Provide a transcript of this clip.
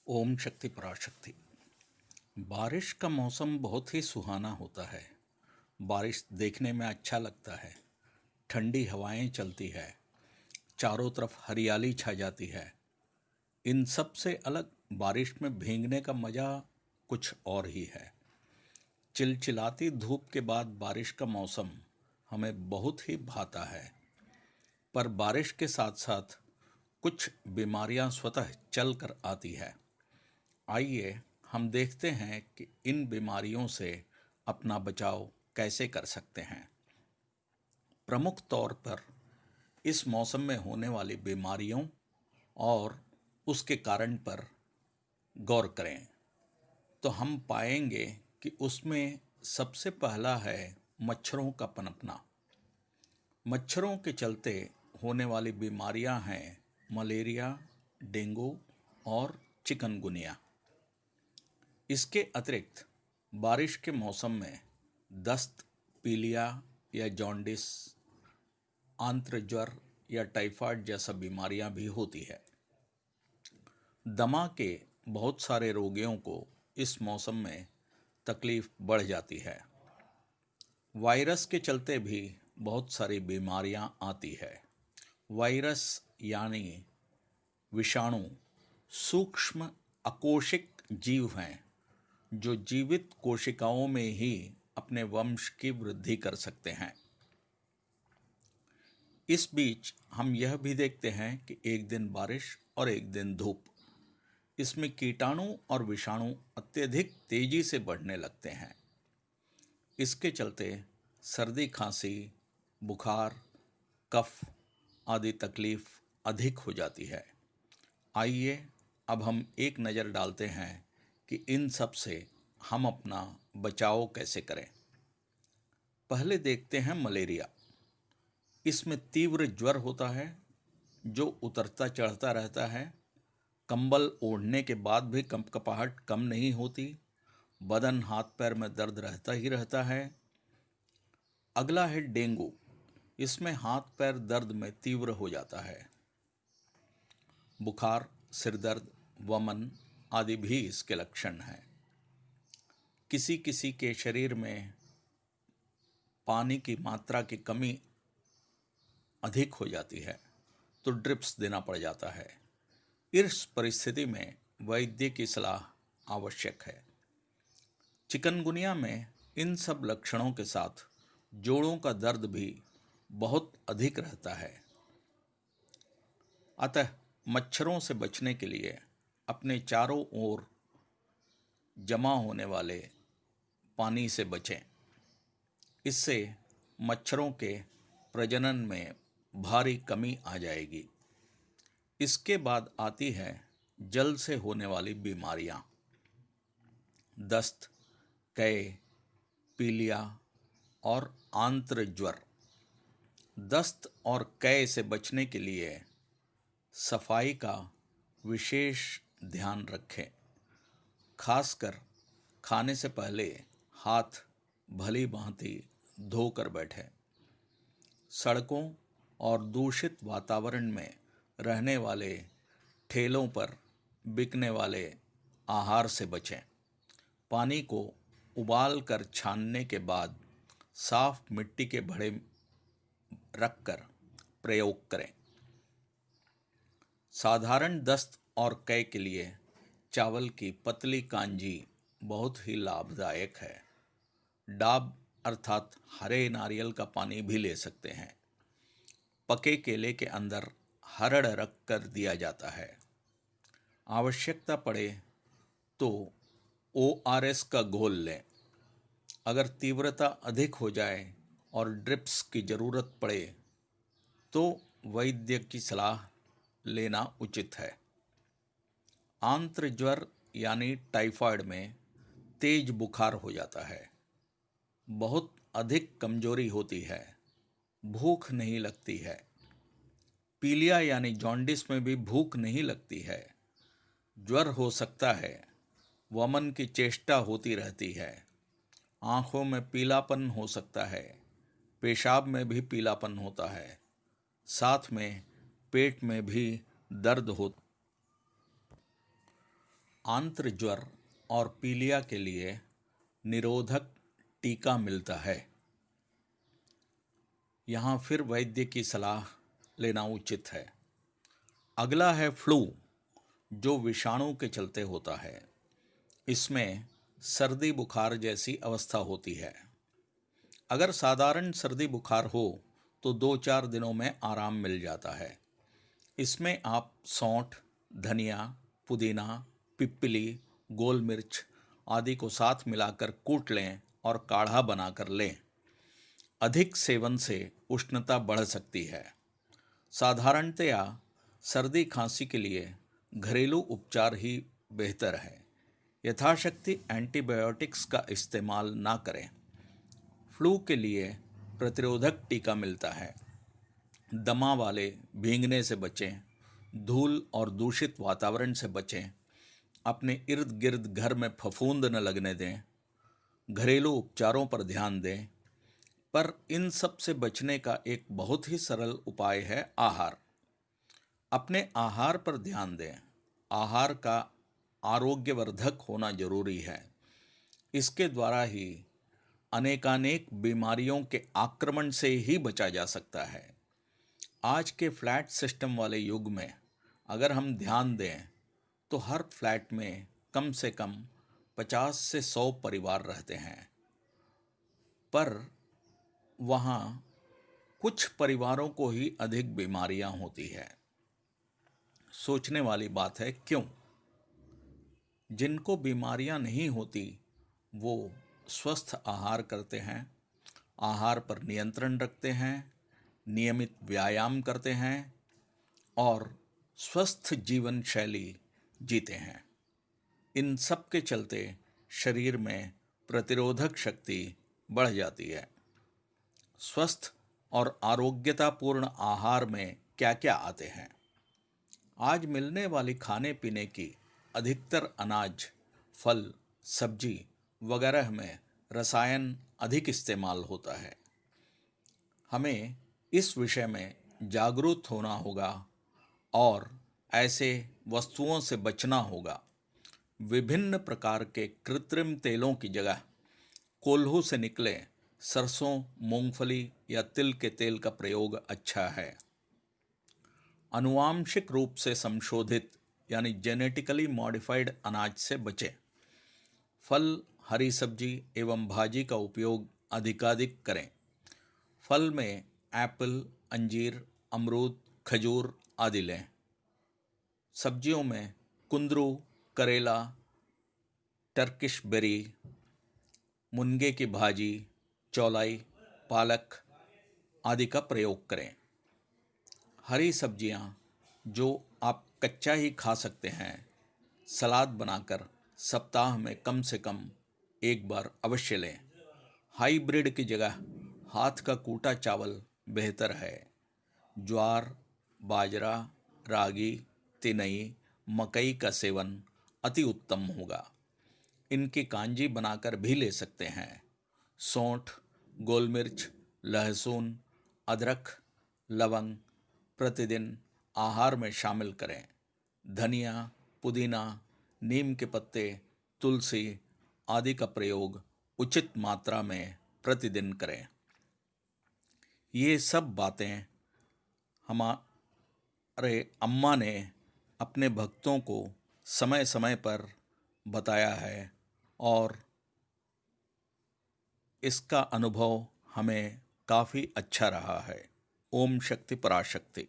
ओम शक्ति पराशक्ति। बारिश का मौसम बहुत ही सुहाना होता है। बारिश देखने में अच्छा लगता है। ठंडी हवाएं चलती है, चारों तरफ हरियाली छा जाती है। इन सब से अलग बारिश में भीगने का मज़ा कुछ और ही है। चिलचिलाती धूप के बाद बारिश का मौसम हमें बहुत ही भाता है। पर बारिश के साथ साथ कुछ बीमारियां स्वतः चल कर आती है। आइए हम देखते हैं कि इन बीमारियों से अपना बचाव कैसे कर सकते हैं। प्रमुख तौर पर इस मौसम में होने वाली बीमारियों और उसके कारण पर गौर करें तो हम पाएंगे कि उसमें सबसे पहला है मच्छरों का पनपना। मच्छरों के चलते होने वाली बीमारियां हैं मलेरिया, डेंगू और चिकनगुनिया। इसके अतिरिक्त बारिश के मौसम में दस्त, पीलिया या जॉन्डिस, आंत्र ज्वर या टाइफाइड जैसा बीमारियां भी होती है। दमा के बहुत सारे रोगियों को इस मौसम में तकलीफ बढ़ जाती है। वायरस के चलते भी बहुत सारी बीमारियां आती है। वायरस यानी विषाणु सूक्ष्म अकोशिक जीव हैं जो जीवित कोशिकाओं में ही अपने वंश की वृद्धि कर सकते हैं। इस बीच हम यह भी देखते हैं कि एक दिन बारिश और एक दिन धूप, इसमें कीटाणु और विषाणु अत्यधिक तेजी से बढ़ने लगते हैं। इसके चलते सर्दी, खांसी, बुखार, कफ आदि तकलीफ अधिक हो जाती है। आइए अब हम एक नज़र डालते हैं कि इन सब से हम अपना बचाव कैसे करें। पहले देखते हैं मलेरिया। इसमें तीव्र ज्वर होता है जो उतरता चढ़ता रहता है। कंबल ओढ़ने के बाद भी कंपकपाहट कम नहीं होती। बदन, हाथ पैर में दर्द रहता ही रहता है। अगला है डेंगू। इसमें हाथ पैर दर्द में तीव्र हो जाता है। बुखार, सिरदर्द, वमन आदि भी इसके लक्षण हैं। किसी किसी के शरीर में पानी की मात्रा की कमी अधिक हो जाती है तो ड्रिप्स देना पड़ जाता है। इस परिस्थिति में वैद्य की सलाह आवश्यक है। चिकनगुनिया में इन सब लक्षणों के साथ जोड़ों का दर्द भी बहुत अधिक रहता है। अतः मच्छरों से बचने के लिए अपने चारों ओर जमा होने वाले पानी से बचें। इससे मच्छरों के प्रजनन में भारी कमी आ जाएगी। इसके बाद आती है जल से होने वाली बीमारियां। दस्त, कै, पीलिया और आंत्र ज्वर। दस्त और कै से बचने के लिए सफाई का विशेष ध्यान रखें। खासकर खाने से पहले हाथ भली भांति धोकर बैठें। सड़कों और दूषित वातावरण में रहने वाले ठेलों पर बिकने वाले आहार से बचें। पानी को उबाल कर छानने के बाद साफ मिट्टी के घड़े रखकर प्रयोग करें। साधारण दस्त और कै के लिए चावल की पतली कांजी बहुत ही लाभदायक है। डाब अर्थात हरे नारियल का पानी भी ले सकते हैं। पके केले के अंदर हरड़ रख कर दिया जाता है। आवश्यकता पड़े तो ORS का घोल लें। अगर तीव्रता अधिक हो जाए और ड्रिप्स की ज़रूरत पड़े तो वैद्य की सलाह लेना उचित है। आंत्र ज्वर यानी टाइफाइड में तेज बुखार हो जाता है। बहुत अधिक कमजोरी होती है, भूख नहीं लगती है। पीलिया यानी जॉन्डिस में भी भूख नहीं लगती है। ज्वर हो सकता है, वमन की चेष्टा होती रहती है। आँखों में पीलापन हो सकता है। पेशाब में भी पीलापन होता है। साथ में पेट में भी दर्द हो। आंत्र ज्वर और पीलिया के लिए निरोधक टीका मिलता है। यहाँ फिर वैद्य की सलाह लेना उचित है। अगला है फ्लू, जो विषाणु के चलते होता है। इसमें सर्दी बुखार जैसी अवस्था होती है। अगर साधारण सर्दी बुखार हो तो 2-4 दिनों में आराम मिल जाता है। इसमें आप सौंठ, धनिया, पुदीना, पिप्पली, गोल मिर्च आदि को साथ मिलाकर कूट लें और काढ़ा बनाकर लें। अधिक सेवन से उष्णता बढ़ सकती है। साधारणतया सर्दी खांसी के लिए घरेलू उपचार ही बेहतर है। यथाशक्ति एंटीबायोटिक्स का इस्तेमाल ना करें। फ्लू के लिए प्रतिरोधक टीका मिलता है। दमा वाले भीगने से बचें, धूल और दूषित वातावरण से बचें, अपने इर्द गिर्द घर में फफूंद न लगने दें, घरेलू उपचारों पर ध्यान दें। पर इन सब से बचने का एक बहुत ही सरल उपाय है आहार। अपने आहार पर ध्यान दें। आहार का आरोग्यवर्धक होना जरूरी है। इसके द्वारा ही अनेकानेक बीमारियों के आक्रमण से ही बचा जा सकता है। आज के फ्लैट सिस्टम वाले युग में अगर हम ध्यान दें तो हर फ्लैट में कम से कम 50 से 100 परिवार रहते हैं, पर वहाँ कुछ परिवारों को ही अधिक बीमारियां होती है। सोचने वाली बात है, क्यों? जिनको बीमारियां नहीं होती वो स्वस्थ आहार करते हैं, आहार पर नियंत्रण रखते हैं, नियमित व्यायाम करते हैं और स्वस्थ जीवन शैली जीते हैं। इन सब के चलते शरीर में प्रतिरोधक शक्ति बढ़ जाती है। स्वस्थ और आरोग्यतापूर्ण आहार में क्या क्या आते हैं? आज मिलने वाली खाने पीने की अधिकतर अनाज, फल, सब्जी वगैरह में रसायन अधिक इस्तेमाल होता है। हमें इस विषय में जागरूक होना होगा और ऐसे वस्तुओं से बचना होगा। विभिन्न प्रकार के कृत्रिम तेलों की जगह कोल्हू से निकले सरसों, मूंगफली या तिल के तेल का प्रयोग अच्छा है। आनुवांशिक रूप से संशोधित यानी जेनेटिकली मॉडिफाइड अनाज से बचें। फल, हरी सब्जी एवं भाजी का उपयोग अधिकाधिक करें। फल में एप्पल, अंजीर, अमरूद, खजूर आदि लें। सब्जियों में कुंदरू, करेला, टर्किश बेरी, मुनगे की भाजी, चौलाई, पालक आदि का प्रयोग करें। हरी सब्जियां जो आप कच्चा ही खा सकते हैं, सलाद बनाकर सप्ताह में कम से कम एक बार अवश्य लें। हाइब्रिड की जगह हाथ का कूटा चावल बेहतर है। ज्वार, बाजरा, रागी, तिनई, मकई का सेवन अति उत्तम होगा। इनकी कांजी बनाकर भी ले सकते हैं। सौंठ, गोल मिर्च, लहसुन, अदरक, लवंग प्रतिदिन आहार में शामिल करें। धनिया, पुदीना, नीम के पत्ते, तुलसी आदि का प्रयोग उचित मात्रा में प्रतिदिन करें। ये सब बातें हमारे अम्मा ने अपने भक्तों को समय समय पर बताया है और इसका अनुभव हमें काफ़ी अच्छा रहा है। ओम शक्ति पराशक्ति।